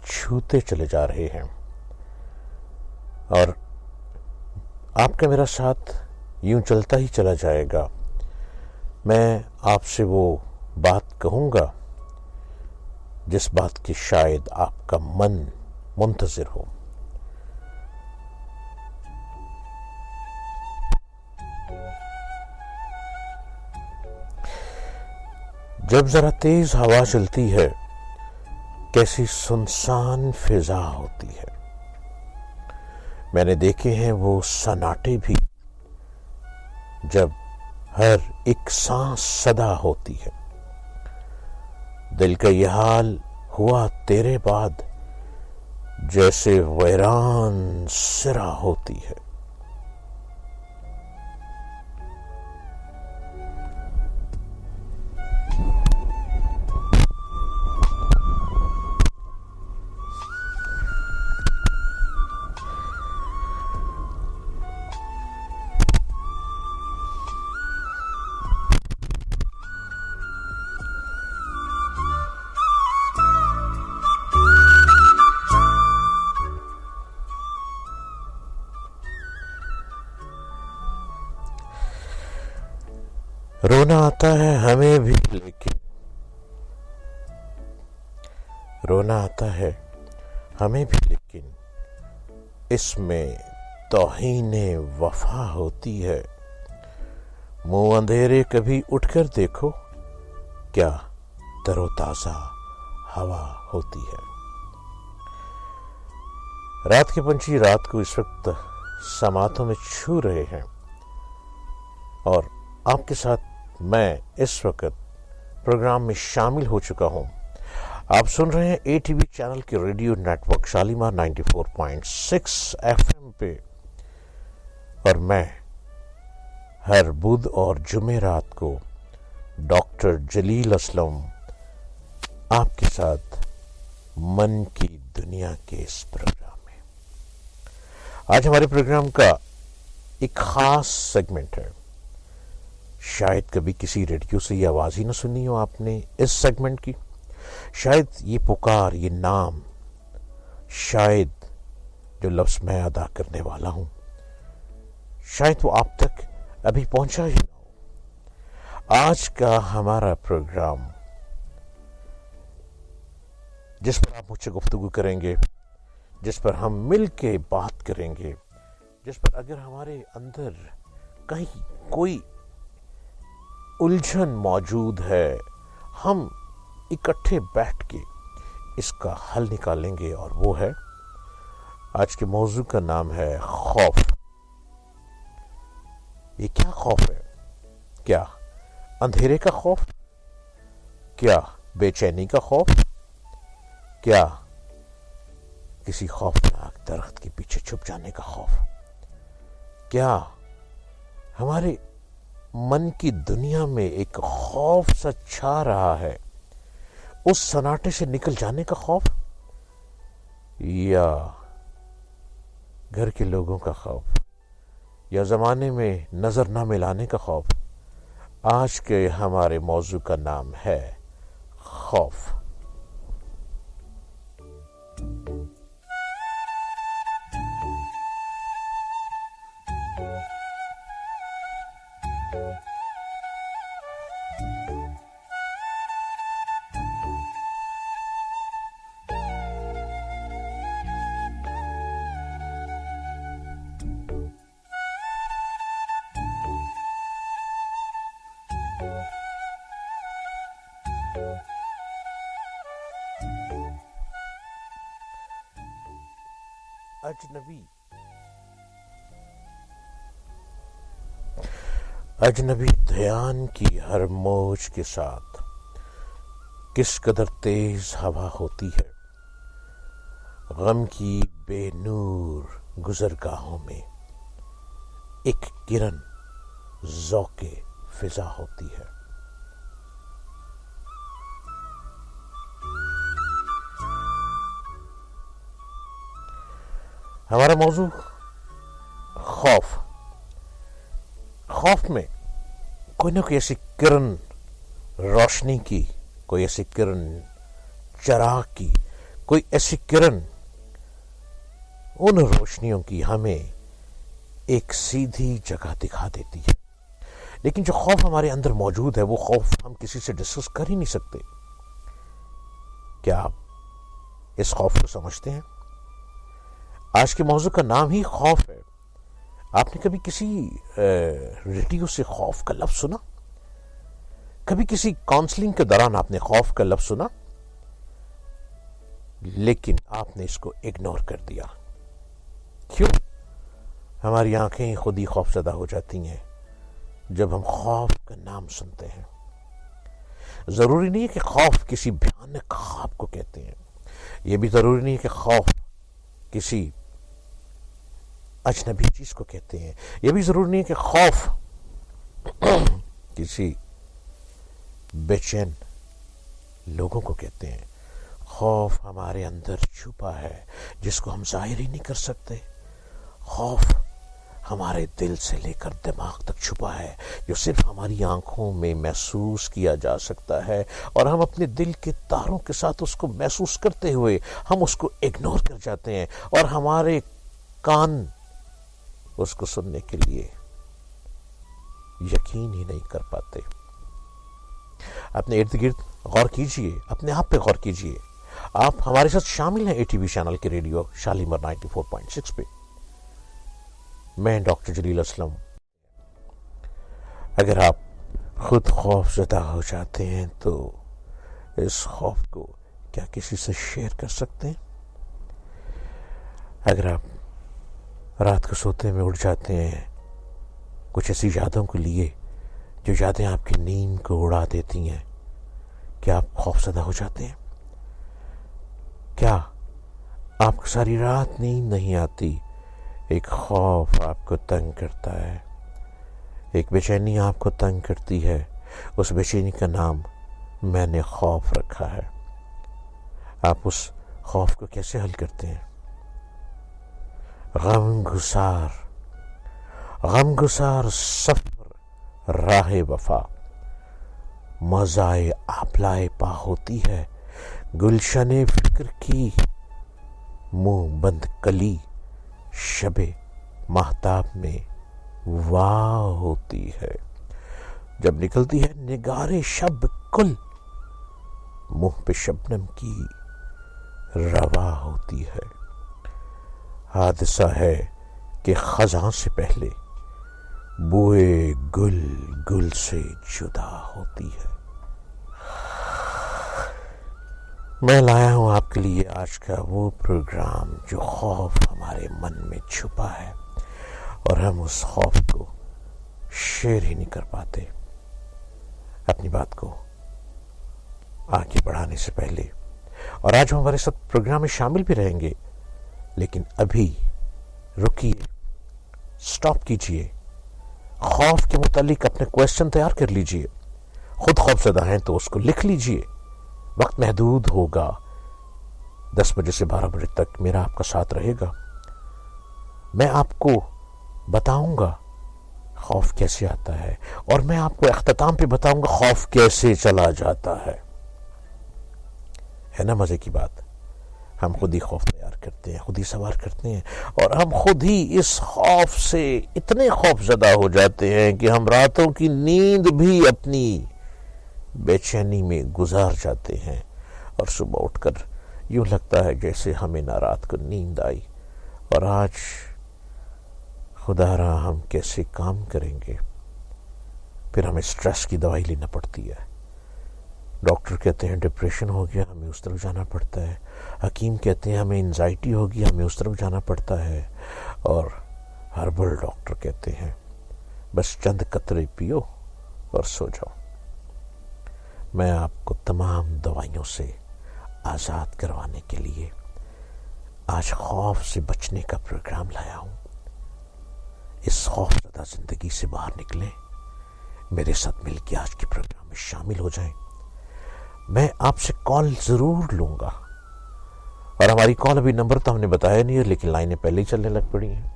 چھوتے چلے جا رہے ہیں، اور آپ کا میرا ساتھ یوں چلتا ہی چلا جائے گا۔ میں آپ سے وہ بات کہوں گا جس بات کی شاید آپ کا من منتظر ہو۔ جب ذرا تیز ہوا چلتی ہے، کیسی سنسان فضا ہوتی ہے۔ میں نے دیکھے ہیں وہ سناٹے بھی جب ہر ایک سانس صدا ہوتی ہے۔ دل کا یہ حال ہوا تیرے بعد، جیسے ویران سرا ہوتی ہے۔ رونا آتا ہے ہمیں بھی، لیکن رونا آتا ہے ہمیں بھی، لیکن اس میں توہین وفا ہوتی ہے۔ منہ اندھیرے کبھی اٹھ کر دیکھو، کیا تر و تازہ ہوا ہوتی ہے۔ رات کے پنچھی رات کو اس وقت سماعتوں میں چھو رہے ہیں، اور آپ کے ساتھ میں اس وقت پروگرام میں شامل ہو چکا ہوں۔ آپ سن رہے ہیں اے ٹی وی چینل کے radio network Shalimar 94.6 FM پہ، اور میں ہر بدھ اور جمعرات کو ڈاکٹر جلیل اسلم آپ کے ساتھ من کی دنیا کے اس پروگرام میں۔ آج ہمارے پروگرام کا ایک خاص سیگمنٹ ہے۔ شاید کبھی کسی ریڈیو سے یہ آواز ہی نہ سنی ہو آپ نے اس سیگمنٹ کی، شاید یہ پکار، یہ نام، شاید جو لفظ میں ادا کرنے والا ہوں، شاید وہ آپ تک ابھی پہنچا ہی نہ ہو۔ آج کا ہمارا پروگرام جس پر آپ مجھ سے گفتگو کریں گے، جس پر ہم مل کے بات کریں گے، جس پر اگر ہمارے اندر کہیں کوئی الجھن موجود ہے، ہم اکٹھے بیٹھ کے اس کا حل نکالیں گے، اور وہ ہے آج کے موضوع کا نام ہے خوف۔ یہ کیا خوف ہے؟ کیا اندھیرے کا خوف؟ کیا بے چینی کا خوف؟ کیا کسی خوفناک درخت کے پیچھے چھپ جانے کا خوف؟ کیا ہمارے من کی دنیا میں ایک خوف سا چھا رہا ہے، اس سناٹے سے نکل جانے کا خوف؟ یا گھر کے لوگوں کا خوف؟ یا زمانے میں نظر نہ ملانے کا خوف؟ آج کے ہمارے موضوع کا نام ہے خوف۔ اجنبی دھیان کی ہر موج کے ساتھ کس قدر تیز ہوا ہوتی ہے، غم کی بے نور گزرگاہوں میں ایک کرن ذوق فضا ہوتی ہے۔ ہمارا موضوع خوف۔ خوف میں کوئی نہ کوئی ایسی کرن روشنی کی، کوئی ایسی کرن چراغ کی، کوئی ایسی کرن ان روشنیوں کی ہمیں ایک سیدھی جگہ دکھا دیتی ہے. لیکن جو خوف ہمارے اندر موجود ہے وہ خوف ہم کسی سے ڈسکس کر ہی نہیں سکتے. کیا آپ اس خوف کو سمجھتے ہیں؟ آج کے موضوع کا نام ہی خوف ہے. آپ نے کبھی کسی ریڈیو سے خوف کا لفظ سنا؟ کبھی کسی کاؤنسلنگ کے دوران آپ نے خوف کا لفظ سنا؟ لیکن آپ نے اس کو اگنور کر دیا. کیوں؟ ہماری آنکھیں خود ہی خوف زدہ ہو جاتی ہیں جب ہم خوف کا نام سنتے ہیں. ضروری نہیں ہے کہ خوف کسی بھیانک خواب کو کہتے ہیں. یہ بھی ضروری نہیں ہے کہ خوف کسی اجنبی چیز کو کہتے ہیں. یہ بھی ضروری نہیں ہے کہ خوف کسی بے چین لوگوں کو کہتے ہیں. خوف ہمارے اندر چھپا ہے جس کو ہم ظاہر ہی نہیں کر سکتے. خوف ہمارے دل سے لے کر دماغ تک چھپا ہے جو صرف ہماری آنکھوں میں محسوس کیا جا سکتا ہے، اور ہم اپنے دل کے تاروں کے ساتھ اس کو محسوس کرتے ہوئے ہم اس کو اگنور کر جاتے ہیں، اور ہمارے کان اس کو سننے کے لیے یقین ہی نہیں کر پاتے. اپنے ارد گرد غور کیجئے، اپنے آپ پہ غور کیجئے. آپ ہمارے ساتھ شامل ہیں ATV چینل کے ریڈیو شالیمار 94.6 پہ. میں ڈاکٹر جلیل اسلم. اگر آپ خود خوف زدہ ہو جاتے ہیں تو اس خوف کو کیا کسی سے شیئر کر سکتے ہیں؟ اگر آپ رات کو سوتے میں اٹھ جاتے ہیں کچھ ایسی یادوں کو لیے جو یادیں آپ کی نیند کو اڑا دیتی ہیں، کیا آپ خوف زدہ ہو جاتے ہیں؟ کیا آپ کو ساری رات نیند نہیں آتی؟ ایک خوف آپ کو تنگ کرتا ہے، ایک بے چینی آپ کو تنگ کرتی ہے. اس بے چینی کا نام میں نے خوف رکھا ہے. آپ اس خوف کو کیسے حل کرتے ہیں؟ غم گسار سفر راہ وفا، مزائے آپلائے پا ہوتی ہے. گلشن فکر کی منہ بند کلی، شب مہتاب میں واہ ہوتی ہے. جب نکلتی ہے نگار شب کل، منہ پہ شبنم کی روا ہوتی ہے. حادثہ ہے کہ خزاں سے پہلے بوئے گل گل سے جدا ہوتی ہے. میں لایا ہوں آپ کے لیے آج کا وہ پروگرام جو خوف ہمارے من میں چھپا ہے اور ہم اس خوف کو شیئر ہی نہیں کر پاتے. اپنی بات کو آگے بڑھانے سے پہلے، اور آج ہم ہمارے ساتھ پروگرام میں شامل بھی رہیں گے، لیکن ابھی رکیے، سٹاپ کیجئے. خوف کے متعلق اپنے کویسچن تیار کر لیجئے. خود خوف زدہ ہیں تو اس کو لکھ لیجئے. وقت محدود ہوگا، 10 بجے سے 12 بجے تک میرا آپ کا ساتھ رہے گا. میں آپ کو بتاؤں گا خوف کیسے آتا ہے، اور میں آپ کو اختتام پہ بتاؤں گا خوف کیسے چلا جاتا ہے. ہے نا مزے کی بات؟ ہم خود ہی خوف تیار کرتے ہیں، خود ہی سوار کرتے ہیں، اور ہم خود ہی اس خوف سے اتنے خوف زدہ ہو جاتے ہیں کہ ہم راتوں کی نیند بھی اپنی بے چینی میں گزار جاتے ہیں، اور صبح اٹھ کر یوں لگتا ہے جیسے ہمیں نہ رات کو نیند آئی، اور آج خدا را ہم کیسے کام کریں گے. پھر ہمیں سٹریس کی دوائی لینا پڑتی ہے. ڈاکٹر کہتے ہیں ڈپریشن ہو گیا، ہمیں اس طرف جانا پڑتا ہے. حکیم کہتے ہیں ہمیں انزائٹی ہوگی، ہمیں اس طرف جانا پڑتا ہے. اور ہربل ڈاکٹر کہتے ہیں بس چند قطرے پیو اور سو جاؤ. میں آپ کو تمام دوائیوں سے آزاد کروانے کے لیے آج خوف سے بچنے کا پروگرام لایا ہوں. اس خوف زدہ زندگی سے باہر نکلیں، میرے ساتھ مل کے آج کے پروگرام میں شامل ہو جائیں. میں آپ سے کال ضرور لوں گا، اور ہماری کال ابھی نمبر تو ہم نے بتایا نہیں ہے، لیکن لائنیں پہلے ہی چلنے لگ پڑی ہیں.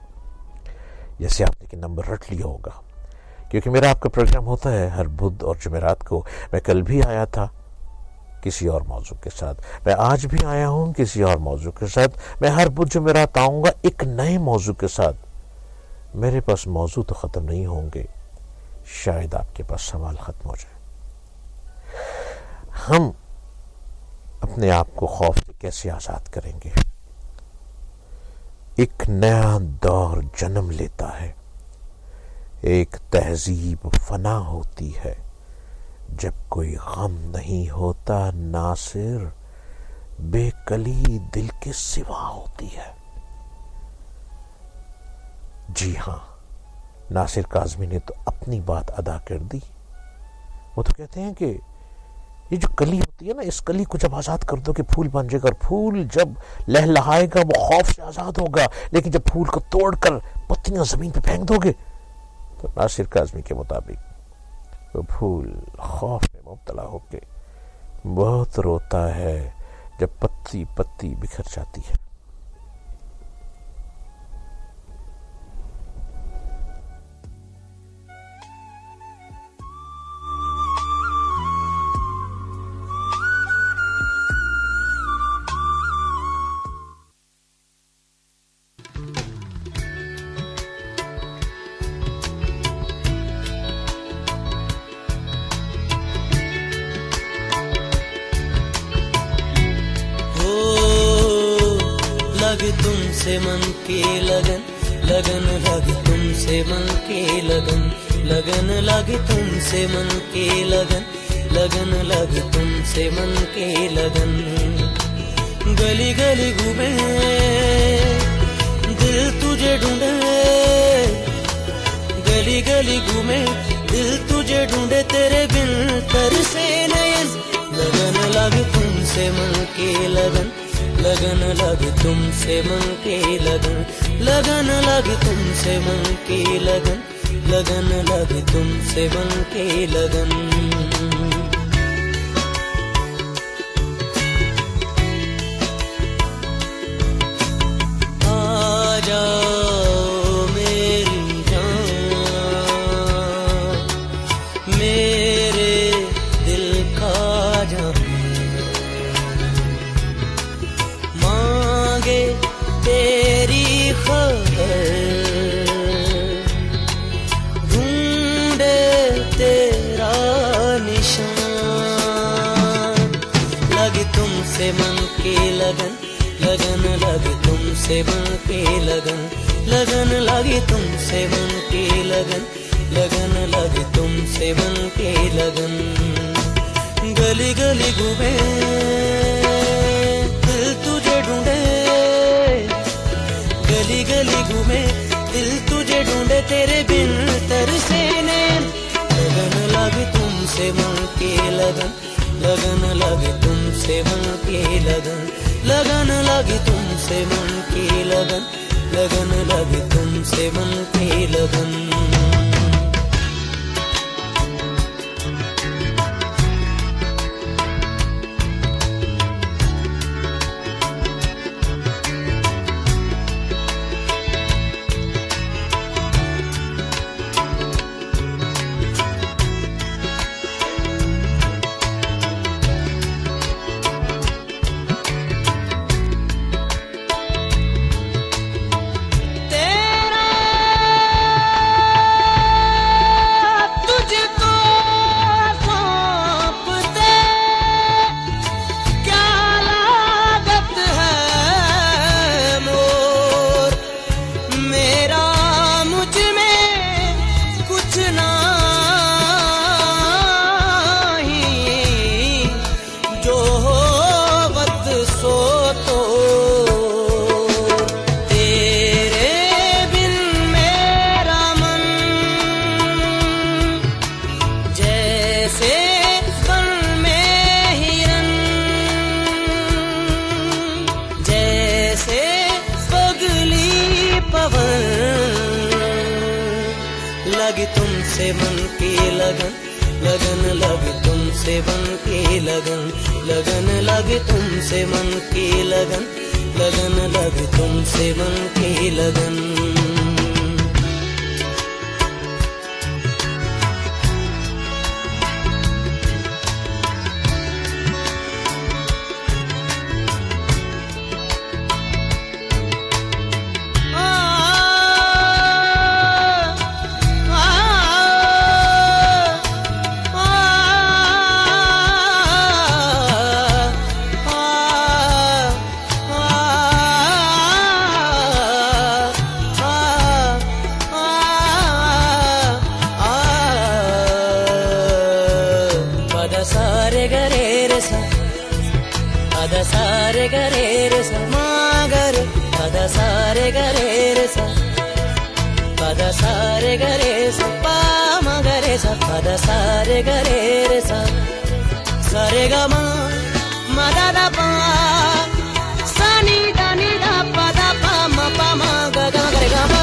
جیسے آپ نے کہ نمبر رٹ لیا ہوگا، کیونکہ میرا آپ کا پروگرام ہوتا ہے ہر بدھ اور جمعرات کو. میں کل بھی آیا تھا کسی اور موضوع کے ساتھ. میں آج بھی آیا ہوں کسی اور موضوع کے ساتھ. میں ہر بدھ جمعرات آؤں گا ایک نئے موضوع کے ساتھ. میرے پاس موضوع تو ختم نہیں ہوں گے، شاید آپ کے پاس سوال ختم ہو جائے. ہم اپنے آپ کو خوف سے کیسے آزاد کریں گے؟ ایک نیا دور جنم لیتا ہے، ایک تہذیب فنا ہوتی ہے جب کوئی غم نہیں ہوتا، ناصر بے کلی دل کے سوا ہوتی ہے. جی ہاں، ناصر کاظمی نے تو اپنی بات ادا کر دی. وہ تو کہتے ہیں کہ یہ جو کلی ہوتی ہے نا، اس کلی کو جب آزاد کر دو کہ پھول بن جائے گا، اور پھول جب لہلہائے گا وہ خوف سے آزاد ہوگا. لیکن جب پھول کو توڑ کر پتیاں زمین پہ پھینک دو گے تو ناصر کاظمی کے مطابق وہ پھول خوف میں مبتلا ہو کے بہت روتا ہے جب پتی پتی بکھر جاتی ہے. تم سے من کی لگن لگن لگی تم سے من کی لگن لگن لگی تم سے من کی لگن لگن لگی تم سے من کی لگن. گلی گلی گھومے دل تجھے ڈھونڈے، گلی گلی گھومے دل تجھے ڈھونڈے، تیرے بن ترسے نین. لگن لگی تم سے من کی لگن لگن لگی تم سے من کی لگن لگن لگی تم سے من کی لگن لگن لگی تم سے من کی لگن. آ جاؤ میری جان، میرے دل کا جان، تیری خبر ڈھونڈے تیرا نشان. لگی تم سے من کی لگن لگن لگی تم سے من کی لگن لگن لگی تم سے من کی لگن لگن لگی تم سے من کی لگن. گلی گلی گھومے دل تجھے ڈھونڈے، گلی گلی گھومے دل تجھے ڈھونڈے، تیرے بن ترسے نین. لگن لگی تم سے من کی لگن لگن لگی تم سے من کی لگن لگن لگی تم سے من کی لگن لگن لگی تم سے من کی لگن. لگی تم سے من کی لگن لگن لگی تم سے من کی لگن لگن لگی تم سے من کی لگن لگن لگی تم سے من کی لگن. re sa ma ga re pa da sa re ga re sa pa da sa re ga re sa pa ma ga re sa pa da sa re ga re sa sa re ga ma da da pa sa ni da pa da pa ma ga ga re ga pa.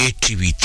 ATV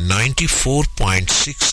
94.6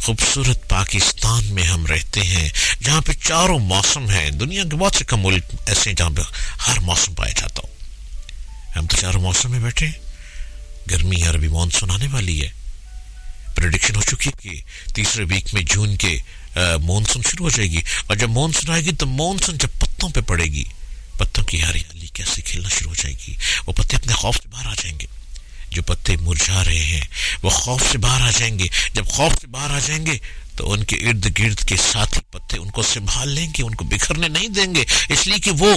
خوبصورت پاکستان میں ہم رہتے ہیں جہاں پہ چاروں موسم ہیں. دنیا کے بہت سے کم ملک ایسے ہیں جہاں پہ ہر موسم پایا جاتا ہو. ہم تو چاروں موسم میں بیٹھے ہیں. گرمی ہے اور ابھی مانسون آنے والی ہے. پریڈکشن ہو چکی ہے کہ تیسرے ویک میں جون کے مانسون شروع ہو جائے گی, اور جب مانسون آئے گی تو مانسون جب پتوں پہ پڑے گی, پتوں کی ہریالی کیسے کھیلنا شروع ہو جائے گی. وہ پتے اپنے خوف سے باہر آ جائیں گے. جو پتے مرجھا رہے ہیں وہ خوف سے باہر آ جائیں گے. جب خوف سے باہر آ جائیں گے تو ان کے ارد گرد کے ساتھی پتے ان کو سنبھال لیں گے, ان کو بکھرنے نہیں دیں گے, اس لیے کہ وہ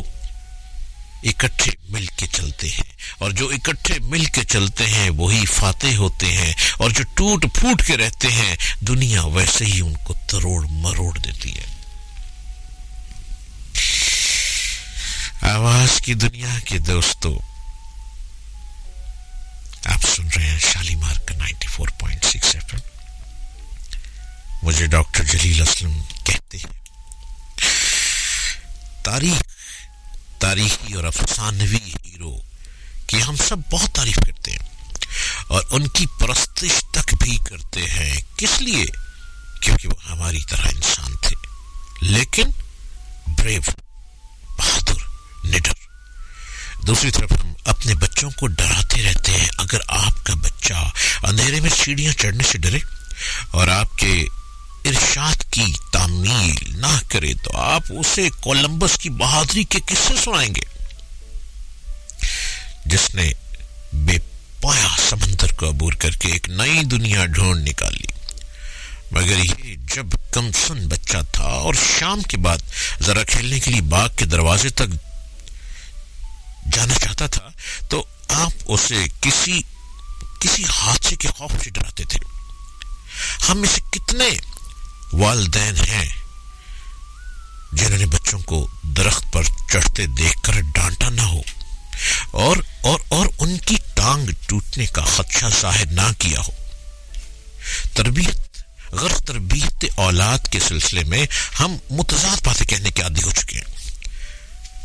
اکٹھے مل کے چلتے ہیں, اور جو اکٹھے مل کے چلتے ہیں وہی فاتح ہوتے ہیں, اور جو ٹوٹ پھوٹ کے رہتے ہیں دنیا ویسے ہی ان کو تروڑ مروڑ دیتی ہے. آواز کی دنیا کے دوستو, آپ سن رہے ہیں شالیمار کا 94.6 FM. مجھے ڈاکٹر جلیل اسلم کہتے ہیں تاریخی اور افسانوی ہیرو کی ہم سب بہت تعریف کرتے ہیں اور ان کی پرستش تک بھی کرتے ہیں. کس لیے؟ کیونکہ وہ ہماری طرح انسان تھے, لیکن بریو, بہادر, نڈر. دوسری طرف ہم اپنے بچوں کو ڈراتے رہتے ہیں. اگر آپ کا بچہ اندھیرے میں سیڑھیاں چڑھنے سے ڈرے اور آپ کے ارشاد کی تعمیل نہ کرے تو آپ اسے کولمبس کی بہادری کے قصے سنائیں گے, جس نے بے پایا سمندر کو عبور کر کے ایک نئی دنیا ڈھونڈ نکالی. مگر یہ جب کمسن بچہ تھا اور شام کے بعد ذرا کھیلنے کے لیے باغ کے دروازے تک جانا چاہتا تھا تو آپ اسے کسی حادثے کے خوف سے ڈراتے تھے. ہم میں سے کتنے والدین ہیں جنہوں نے بچوں کو درخت پر چڑھتے دیکھ کر ڈانٹا نہ ہو اور ان کی ٹانگ ٹوٹنے کا خدشہ ظاہر نہ کیا ہو. تربیت اولاد کے سلسلے میں ہم متضاد باتیں کہنے کے عادی ہو چکے ہیں.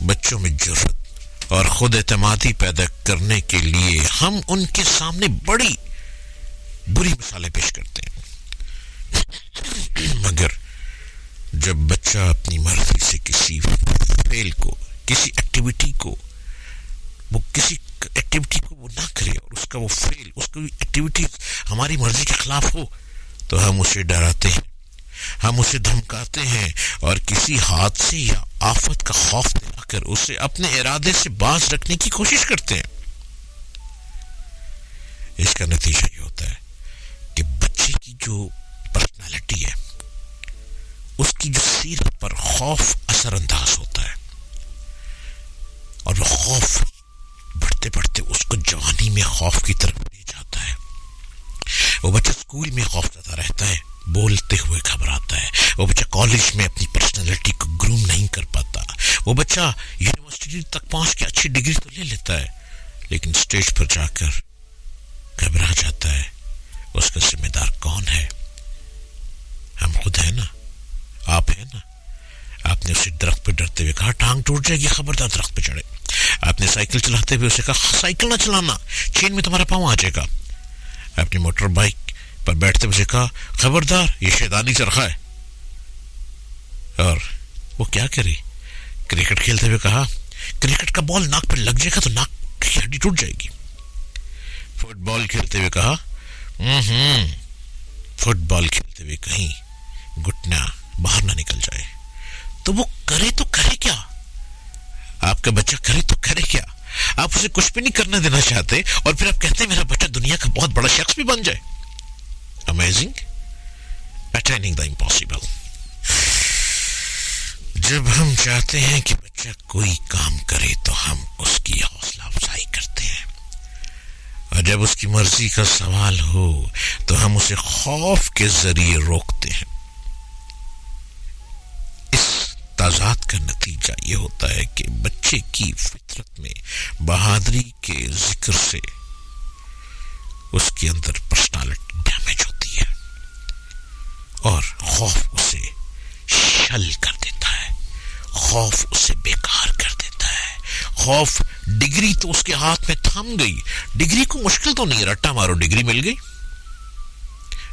بچوں میں جرأت اور خود اعتمادی پیدا کرنے کے لیے ہم ان کے سامنے بڑی بری مثالیں پیش کرتے ہیں. مگر جب بچہ اپنی مرضی سے کسی فیل کو, کسی ایکٹیویٹی کو وہ نہ کرے اور اس کا وہ فیل, اس کی ایکٹیویٹی ہماری مرضی کے خلاف ہو تو ہم اسے ڈراتے ہیں, ہم اسے دھمکاتے ہیں اور کسی حادثے یا آفت کا خوف دلا کر اسے اپنے ارادے سے باز رکھنے کی کوشش کرتے ہیں. اس کا نتیجہ یہ ہوتا ہے کہ بچے کی جو پرسنالٹی ہے, اس کی جو سیرت پر خوف اثر انداز ہوتا ہے, اور وہ خوف بڑھتے بڑھتے اس کو جوانی میں خوف کی طرف لے جاتا ہے. وہ بچہ اسکول میں خوف زدہ رہتا ہے, بولتے ہوئے گھبراتا ہے. وہ بچہ کالج میں اپنی پرسنالٹی کو گروم نہیں کر پاتا. وہ بچہ یونیورسٹی تک پہنچ کے اچھی ڈگری تو لے لیتا ہے, لیکن اسٹیج پر جا کر گھبرا جاتا ہے. اس کا ذمہ دار کون ہے؟ ہم خود ہیں نا, آپ ہیں نا. آپ نے اسے درخت پہ ڈرتے ہوئے کہا ٹانگ ٹوٹ جائے گی, خبردار درخت پہ چڑھے. آپ نے سائیکل چلاتے ہوئے اسے کہا سائیکل نہ چلانا, چین میں تمہارا پاؤں آ جائے گا. آپ نے موٹر بائک پر بیٹھتے ہوئے کہا خبردار یہ شیطانی چرخا ہے. اور وہ کیا کرے؟ کرکٹ کھیلتے ہوئے کہا کرکٹ کا بال ناک پر لگ جائے گا تو ناک کی ہڈی ٹوٹ جائے گی. فٹ بال کھیلتے ہوئے کہا فٹ بال کھیلتے ہوئے کہیں گھٹنا باہر نہ نکل جائے. تو وہ کرے تو کرے کیا؟ آپ کا بچہ کرے تو کرے کیا؟ آپ اسے کچھ بھی نہیں کرنے دینا چاہتے اور پھر آپ کہتے ہیں میرا بچہ دنیا کا بہت بڑا شخص بھی بن جائے. امیزنگ, اٹیننگ دا امپاسبل. جب ہم چاہتے ہیں کہ بچہ کوئی کام کرے تو ہم اس کی حوصلہ افزائی کرتے ہیں, اور جب اس کی مرضی کا سوال ہو تو ہم اسے خوف کے ذریعے روکتے ہیں. اس تضاد کا نتیجہ یہ ہوتا ہے کہ بچے کی فطرت میں بہادری کے ذکر سے اس کے اندر پرسنالٹی ڈیمیج ہوتی ہے اور خوف اسے شل کر دیتا ہے, خوف اسے بیکار کر دیتا ہے. خوف, ڈگری تو اس کے ہاتھ میں تھم گئی, ڈگری کو مشکل تو نہیں, رٹا مارو ڈگری مل گئی.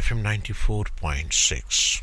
FM 94.6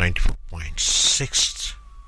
94.6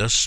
10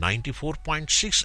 94.6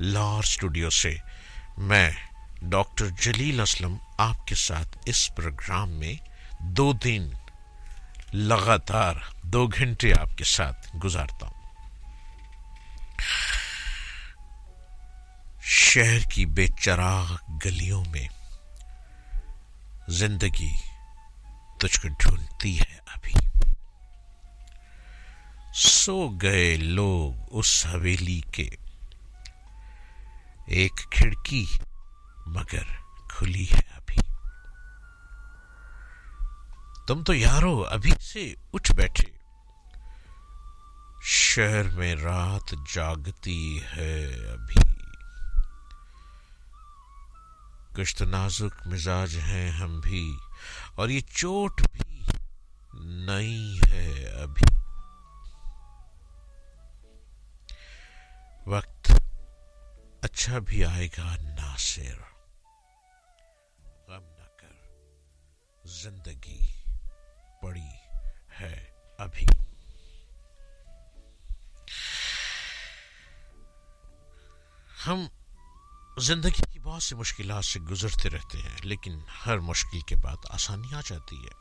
لاہور اسٹوڈیو سے میں ڈاکٹر جلیل اسلم آپ کے ساتھ اس پروگرام میں 2 دن لگاتار 2 گھنٹے آپ کے ساتھ گزارتا ہوں. شہر کی بے چراغ گلیوں میں زندگی تجھ کو ڈھونڈتی ہے ابھی. سو گئے لوگ اس حویلی کے، ایک کھڑکی مگر کھلی ہے ابھی. تم تو یارو ابھی سے اٹھ بیٹھے، شہر میں رات جاگتی ہے ابھی. کچھ تو نازک مزاج ہیں ہم بھی، اور یہ چوٹ بھی نئی ہے ابھی. وقت اچھا بھی آئے گا ناصر، غم نہ کر، زندگی پڑی ہے ابھی. ہم زندگی کی بہت سی مشکلات سے گزرتے رہتے ہیں، لیکن ہر مشکل کے بعد آسانی آ جاتی ہے.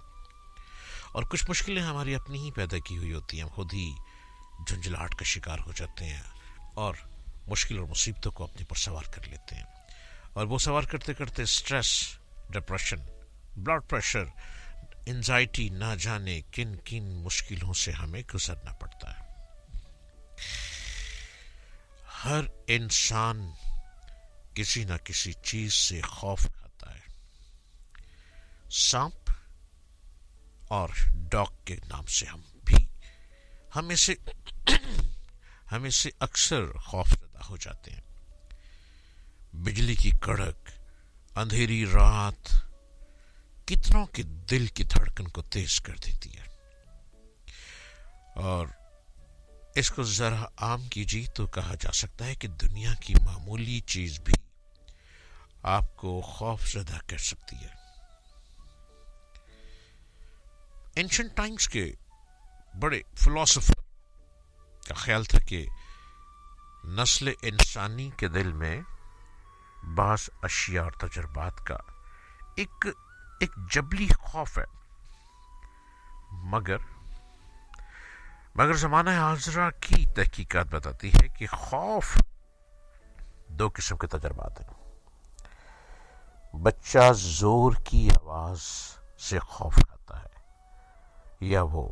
اور کچھ مشکلیں ہماری اپنی ہی پیدا کی ہوئی ہوتی ہیں، ہم خود ہی جھنجھلاہٹ کا شکار ہو جاتے ہیں اور مشکل اور مصیبتوں کو اپنے پر سوار کر لیتے ہیں. اور وہ سوار کرتے کرتے stress, depression, blood pressure, anxiety, نہ جانے کن کن مشکلوں سے ہمیں گزرنا پڑتا ہے. ہر انسان کسی نہ کسی چیز سے خوف کھاتا ہے. سانپ اور ڈاگ کے نام سے ہم اس سے اکثر خوف زدہ ہو جاتے ہیں. بجلی کی کڑک، اندھیری رات کتنوں کے دل کی دھڑکن کو تیز کر دیتی ہے. اور اس کو ذرا عام کیجیے تو کہا جا سکتا ہے کہ دنیا کی معمولی چیز بھی آپ کو خوف زدہ کر سکتی ہے. اینشنٹ ٹائمز کے بڑے فلاسفر کا خیال تھا کہ نسل انسانی کے دل میں بعض اشیاء اور تجربات کا ایک جبلی خوف ہے. مگر زمانہ حاضرہ کی تحقیقات بتاتی ہے کہ خوف 2 قسم کے تجربات ہیں. بچہ زور کی آواز سے خوف کھاتا ہے، یا وہ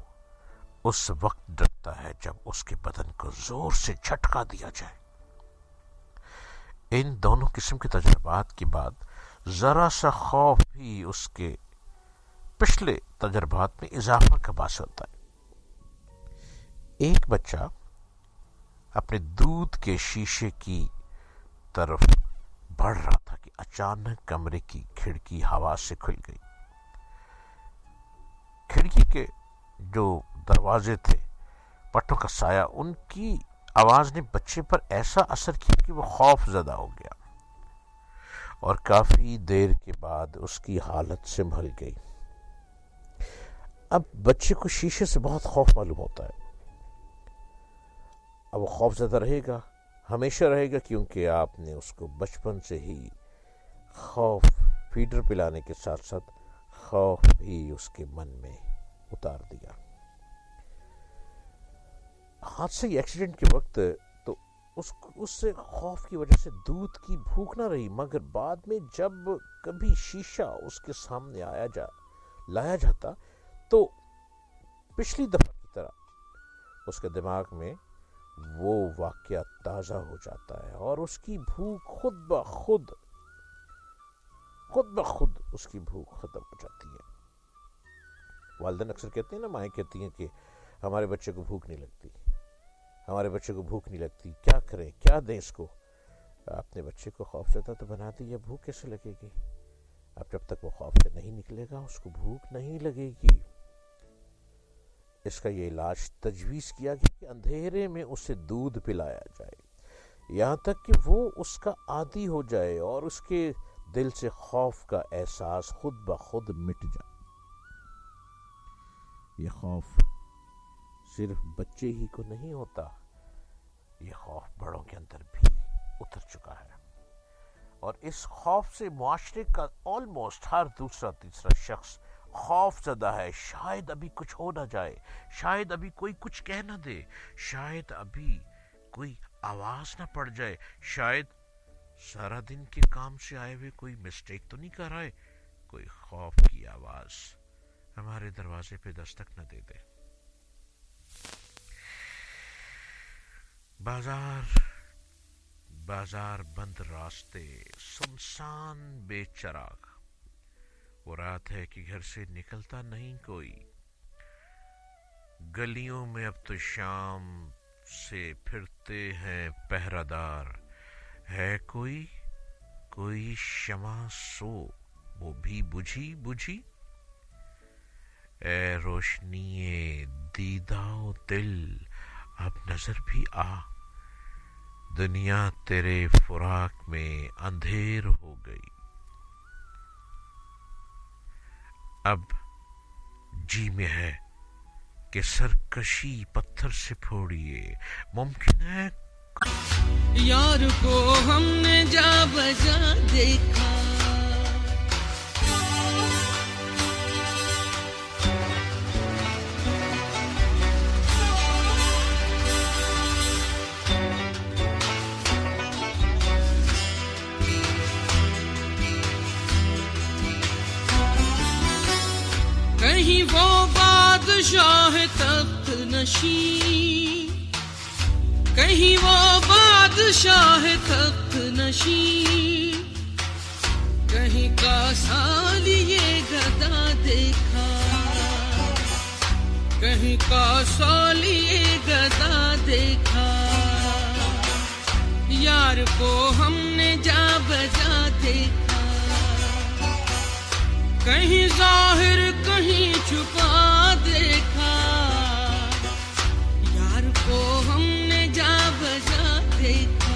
اس وقت ڈرتا ہے جب اس کے بدن کو زور سے جھٹکا دیا جائے. ان دونوں قسم کے تجربات کے بعد ذرا سا خوف بھی اس کے پچھلے تجربات میں اضافہ کا باعث ہوتا ہے. ایک بچہ اپنے دودھ کے شیشے کی طرف بڑھ رہا تھا کہ اچانک کمرے کی کھڑکی ہوا سے کھل گئی. کھڑکی کے جو دروازے تھے، پٹھوں کا سایہ، ان کی آواز نے بچے پر ایسا اثر کیا کہ وہ خوف زدہ ہو گیا، اور کافی دیر کے بعد اس کی حالت سنبھل گئی. اب بچے کو شیشے سے بہت خوف معلوم ہوتا ہے. اب وہ خوف زدہ رہے گا، ہمیشہ رہے گا، کیونکہ آپ نے اس کو بچپن سے ہی خوف فیڈر پلانے کے ساتھ ساتھ خوف بھی اس کے من میں اتار دیا. حادثے ایکسیڈنٹ کے وقت تو اس سے خوف کی وجہ سے دودھ کی بھوک نہ رہی، مگر بعد میں جب کبھی شیشہ اس کے سامنے لایا جاتا تو پچھلی دفعہ کی طرح اس کے دماغ میں وہ واقعہ تازہ ہو جاتا ہے، اور اس کی بھوک خود بخود اس کی بھوک ختم ہو جاتی ہے. والدین اکثر کہتے ہیں نا، مائیں کہتی ہیں کہ ہمارے بچے کو بھوک نہیں لگتی، کیا کریں، کیا دیں اس کو. اپنے بچے کو خوف زدہ تو بنا دیا، بھوک کیسے لگے گی؟ اب جب تک وہ خوف سے نہیں نکلے گا اس کو بھوک نہیں لگے گی. اس کا یہ علاج تجویز کیا گیا کہ اندھیرے میں اسے دودھ پلایا جائے، یہاں تک کہ وہ اس کا عادی ہو جائے اور اس کے دل سے خوف کا احساس خود بخود مٹ جائے. یہ خوف صرف بچے ہی کو نہیں ہوتا، یہ خوف بڑوں کے اندر بھی اتر چکا ہے، اور اس خوف سے معاشرے کا آلموسٹ ہر دوسرا تیسرا شخص خوف زدہ ہے. شاید ابھی کچھ ہو نہ جائے، شاید ابھی کوئی کچھ کہہ نہ دے، شاید ابھی کوئی آواز نہ پڑ جائے، شاید سارا دن کے کام سے آئے ہوئے کوئی مسٹیک تو نہیں کر رہا ہے، کوئی خوف کی آواز ہمارے دروازے پہ دستک نہ دے دے. بازار بند، راستے سنسان بے چراغ. وہ رات ہے کہ گھر سے نکلتا نہیں کوئی. گلیوں میں اب تو شام سے پھرتے ہیں پہرہ دار. ہے کوئی شمع سو وہ بھی بجھی. اے روشنی دیدہ و دل اب نظر بھی آ. دنیا تیرے فراق میں اندھیر ہو گئی. اب جی میں ہے کہ سرکشی پتھر سے پھوڑیے. ممکن ہے یار کو ہم نے جا بجا دیکھا، کہیں وہ بادشاہ تخت نشین، کہیں وہ بادشاہ تخت نشین، کہیں کا سالیے گدا دیکھا، کہیں کا سالیے گدا دیکھا. یار کو ہم نے جا بجا دیکھا، کہیں ظاہر کہیں چھپا دیکھا. یار کو ہم نے جا بجا دیکھا.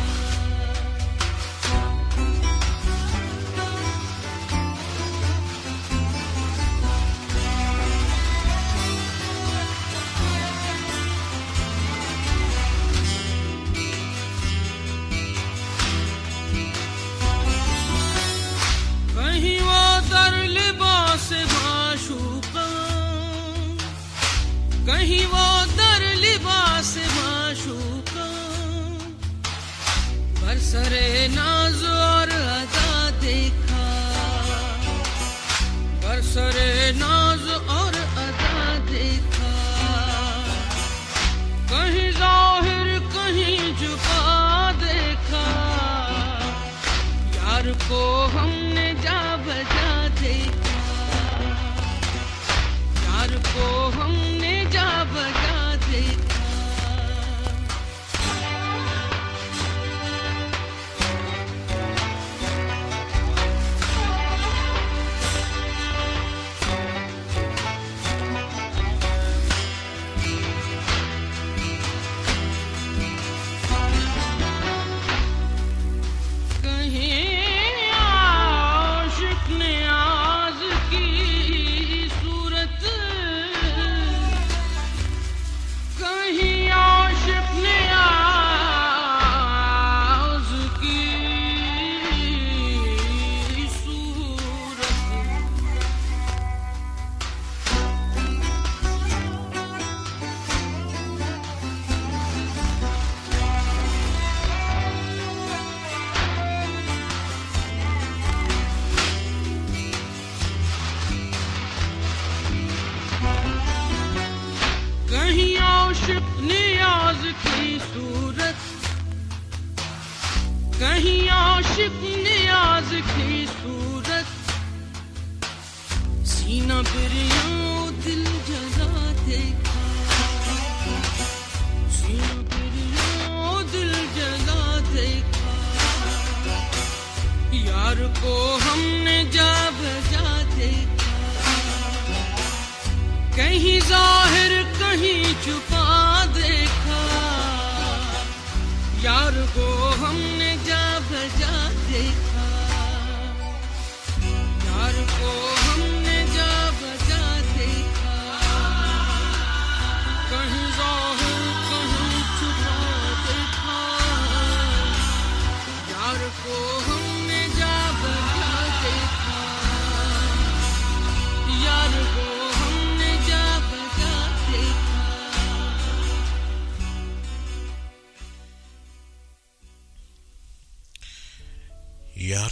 کہیں وہ در لباس معشوقہ، کہیں وہ در لباس معشوقہ، برسر ناز اور ادا دیکھا، برسر ناز اور ادا دیکھا. کہیں ظاہر کہیں چھپا دیکھا. یار کو ہم نے جا بجا دیکھا، یار کو ہم نے جا بجا دیکھا. نیاز کی صورت، کہیں عاشق نیاز کی صورت، سینہ بریاں دل جلا دیکھا، سینہ بریاں دل جلا دیکھا. یار کو ہم نے جا بجا دیکھا، کہیں ظاہر کہیں چھپا دیکھا. یار کو ہم نے جا بجا دیکھا، یار کو ہم نے جا بجا دیکھا. کہیں ظاہر کہیں چھپا دیکھا.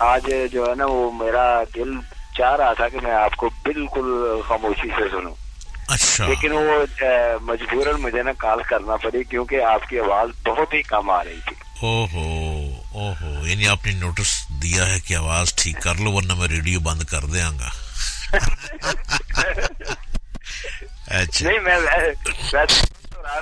آج جو ہے نا وہ میرا دل چاہ رہا تھا کہ میں آپ کو بالکل خاموشی سے سنوں, اچھا, لیکن وہ مجبوراً مجھے نا کال کرنا پڑی کیونکہ آپ کی آواز بہت ہی کم آ رہی تھی. اوہو, یعنی آپ نے نوٹس دیا ہے کہ آواز ٹھیک کر لو ورنہ میں ریڈیو بند کر دیا گا. اچھا نہیں, میں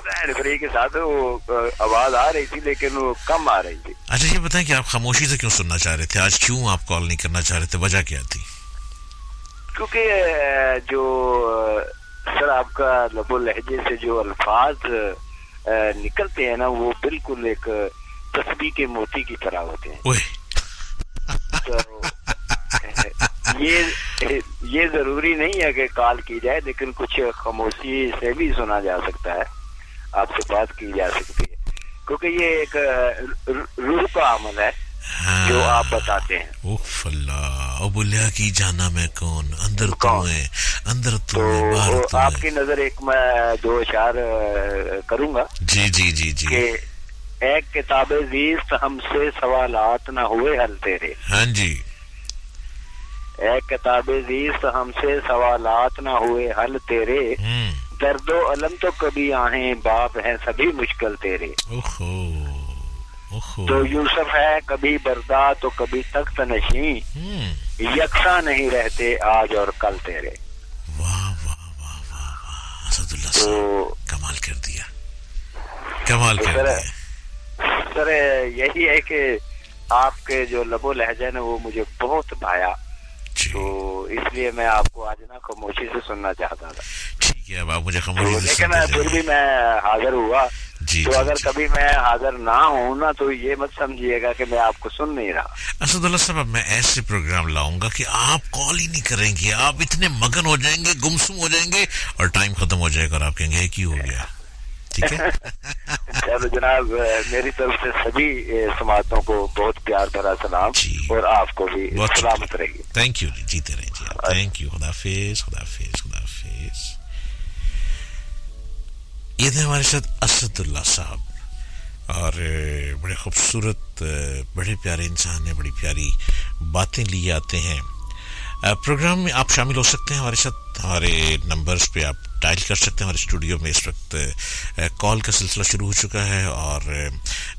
ہینڈ فری کے ساتھ وہ آواز آ رہی تھی لیکن وہ کم آ رہی تھی. اچھا, یہ بتائیں کہ آپ خاموشی سے کیوں سننا چاہ رہے تھے آج, کیوں آپ کال نہیں کرنا چاہ رہے تھے, وجہ کیا تھی؟ کیونکہ جو سر آپ کا لب و لہجے سے جو الفاظ نکلتے ہیں نا وہ بالکل ایک تسبیح کے موتی کی طرح ہوتے ہیں. تو یہ ضروری نہیں ہے کہ کال کی جائے, لیکن کچھ خاموشی سے بھی سنا جا سکتا ہے, آپ سے بات کی جا سکتی ہے, کیونکہ یہ ایک روح کا عمل ہے جو آپ بتاتے ہیں. اوف اللہ, او بولیا کی جانا میں کون, اندر تو ہے, اندر تو ہے, باہر تو ہے. آپ کی نظر ایک میں 2 اشعار کروں گا. جی جی جی جی. کہ ایک کتاب زیست ہم سے سوالات نہ ہوئے حل تیرے. ہاں جی. ایک کتاب زیست ہم سے سوالات نہ ہوئے حل تیرے, درد و علم تو کبھی آہیں باپ ہیں سبھی مشکل تیرے. تو یوسف ہے کبھی بردا تو کبھی تخت نشین, یکساں نہیں رہتے آج اور کل تیرے. واہ واہ واہ واہ, اسد اللہ صاحب کمال کر دیا, کمال کر دیا. سر یہی ہے کہ آپ کے جو لب و لہجہ نا وہ مجھے بہت بھایا, تو اس لیے میں آپ کو آج نا خاموشی سے سننا چاہتا تھا. ٹھیک ہے, اب آپ مجھے خاموشی سے لیکن پھر بھی میں حاضر ہوا. جی, تو اگر کبھی میں حاضر نہ ہوں نا تو یہ مت سمجھیے گا کہ میں آپ کو سن نہیں رہا. اسد اللہ صاحب, میں ایسے پروگرام لاؤں گا کہ آپ کال ہی نہیں کریں گے, آپ اتنے مگن ہو جائیں گے, گمسم ہو جائیں گے, اور ٹائم ختم ہو جائے گا اور آپ کہیں گے یہ کی ہو گیا. ٹھیک ہے. چلو جناب, میری طرف سے سبھی سماعتوں کو بہت پیار بھرا سلام, اور آپ کو بھی سلامت رہیے. تھینک یو جی, جیتے رہیں جی آپ. تھینک یو, خدا حافظ, خدا حافظ, خدا حافظ. یہ تھے ہمارے ساتھ اسد اللہ صاحب, اور بڑے خوبصورت, بڑے پیارے انسان ہیں, بڑی پیاری باتیں لیے آتے ہیں. پروگرام میں آپ شامل ہو سکتے ہیں ہمارے ساتھ, ہمارے نمبرز پہ آپ ڈائل کر سکتے ہیں. ہمارے اسٹوڈیو میں اس وقت کال کا سلسلہ شروع ہو چکا ہے, اور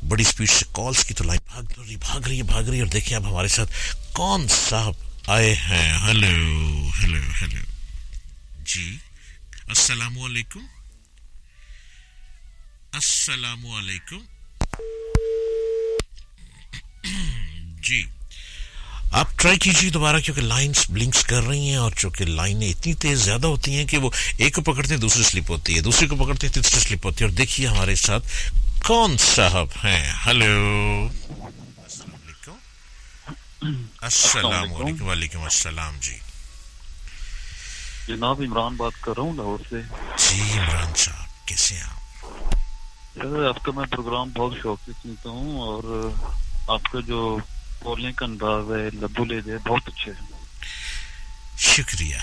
بڑی سپیڈ سے کالز کی تو لائن بھاگ رہی ہے, اور دیکھیں اب ہمارے ساتھ کون صاحب آئے ہیں. ہیلو ہیلو ہیلو جی, السلام علیکم. السلام علیکم جی, آپ ٹرائی کیجیے دوبارہ, کیونکہ لائنز بلنکس کر رہی ہیں, اور چونکہ لائنیں اتنی تیز زیادہ ہوتی ہیں کہ وہ ایک کو پکڑتے ہیں دوسری سلپ ہوتی ہے, دوسری کو پکڑتے ہیں تیسری سلپ ہوتی ہے. اور دیکھیے ہمارے ساتھ کون صاحب ہیں. ہیلو السلام علیکم. السلام علیکم. وعلیکم السلام. جی جناب عمران بات کر رہا ہوں لاہور سے. جی عمران صاحب, کیسے ہیں آپ؟ آپ کا میں پروگرام بہت شوق سے سنتا ہوں, اور آپ کا جو بولنے کا انداز ہے, لبو لہجے بہت اچھے ہیں. شکریہ.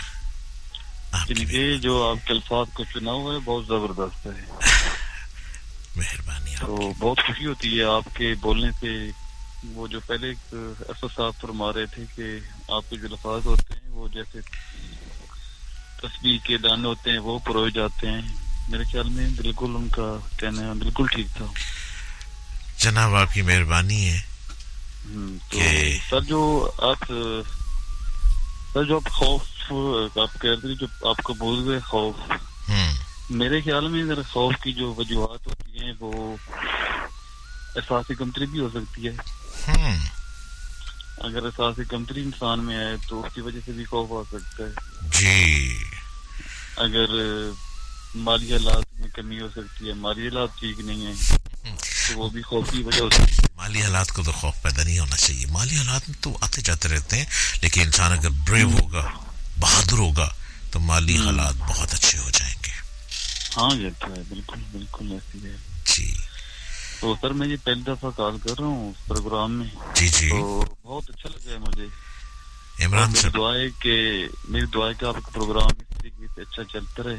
یہ جو آپ کے الفاظ کو چنا ہوا ہے بہت زبردست ہے. مہربانی. تو بہت خوشی ہوتی ہے آپ کے بولنے سے. وہ جو پہلے اسد صاحب فرما رہے تھے کہ آپ کے جو الفاظ ہوتے ہیں وہ جیسے تسبیح کے دانے ہوتے ہیں وہ پروئے جاتے ہیں. میرے خیال میں بالکل ان کا کہنا بالکل ٹھیک تھا. جناب آپ کی مہربانی ہے. تو سر جو آپ خوف آپ کہہ رہے تھے, جو آپ کو بول گئے خوف, میرے خیال میں ذرا خوف کی جو وجوہات ہوتی ہیں وہ احساس کمتری بھی ہو سکتی ہے. اگر احساس کمتری انسان میں آئے تو اس کی وجہ سے بھی خوف آ سکتا ہے. جی, اگر مالی حالات میں کمی ہو سکتی ہے, مالی حالات ٹھیک نہیں ہیں تو وہ بھی خوف کی وجہ ہو سکتی ہے. مالی حالات کو تو خوف پیدا نہیں ہونا چاہیے. مالی حالات میں تو آتے جاتے رہتے ہیں, لیکن انسان اگر بریو ہوگا, بہادر ہوگا, تو مالی حالات بہت اچھے ہو جائیں گے. ہاں یہ تو ہے, بالکل بالکل ایسی ہے. جی تو سر میں یہ پہلی دفعہ کال کر رہا ہوں اس پروگرام میں. جی جی, تو بہت اچھا لگا ہے مجھے. عمران صاحب میری دعا ہے کہ آپ کا پروگرام اس طریقے سے اچھا چلتا رہے.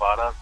12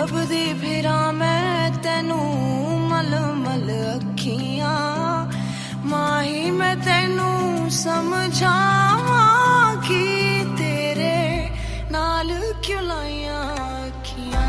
ਲੱਭਦੀ ਫਿਰਾਂ ਮੈਂ ਤੈਨੂੰ ਮਲ ਮਲ ਅੱਖੀਆਂ ਮਾਹੀ ਮੈਂ ਤੈਨੂੰ ਸਮਝਾਵਾਂ ਕਿ ਤੇਰੇ ਨਾਲ ਕਿਉਂ ਲਾਈਆਂ ਅੱਖੀਆਂ